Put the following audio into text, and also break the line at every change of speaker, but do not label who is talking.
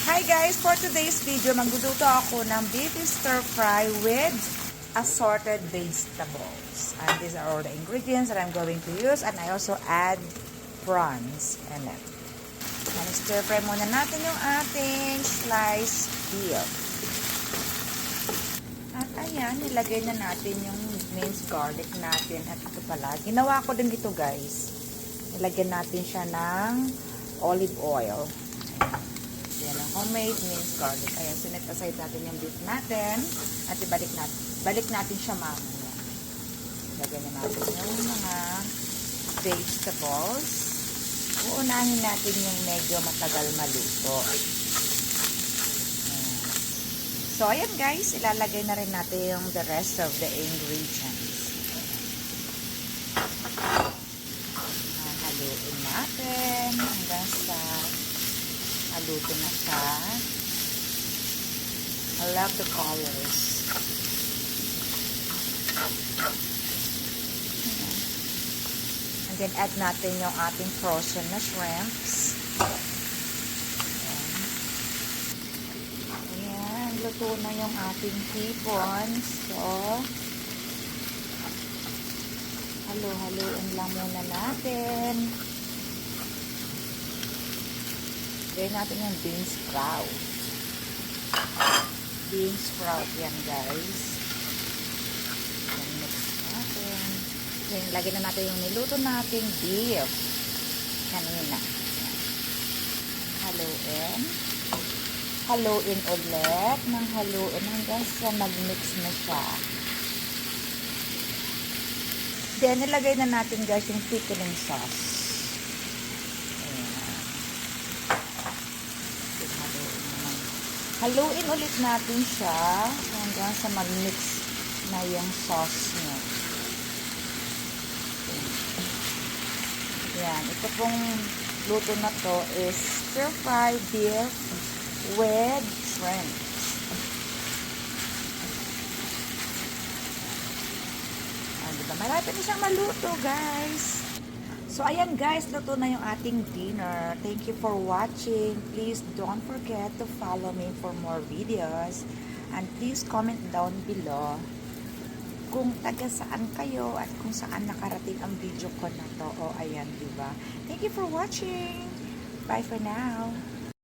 Hi guys! For today's video, magluluto ako ng beef stir fry with assorted vegetables. And these are all the ingredients that I'm going to use. And I also add prawns in it. And stir fry muna natin yung ating sliced beef. At ayan, nilagay na natin yung minced garlic natin. At ito pala, ginawa ko din ito guys. Nilagyan natin siya ng olive oil. Yan ang homemade minced garlic. Ayan, sinet aside natin yung beef natin. At balik natin siya mamaya. Lagyan na natin yung mga vegetables. Uunahin natin yung medyo matagal maluto. Ayan. So, ayan guys, ilalagay na rin natin yung the rest of the ingredients. Haluin natin hanggang sa haluto na siya. I love the colors. And then add natin yung ating frozen na shrimps. Ayan, luto na yung ating hipon. So, halo-haloin lang muna natin. Gawin natin yung bean sprout. Bean sprout yan guys. Yan, mix natin. Then, lagyan na natin yung niluto nating beef. Kanina. Haluin. Haluin ulit. Nang haluin hanggang sa mag-mix na siya. Then, nilagay na natin guys yung thickening sauce. Haluin ulit natin siya hanggang sa mag-mix na yung sauce niya. Yan. Ito pong luto na to is stir-fry beef with shrimp. Diba? Malapit na siyang maluto, guys. So, ayan guys, luto na yung ating dinner. Thank you for watching. Please don't forget to follow me for more videos. And please comment down below kung taga saan kayo at kung saan nakarating ang video ko na to. O, ayan, diba? Thank you for watching. Bye for now.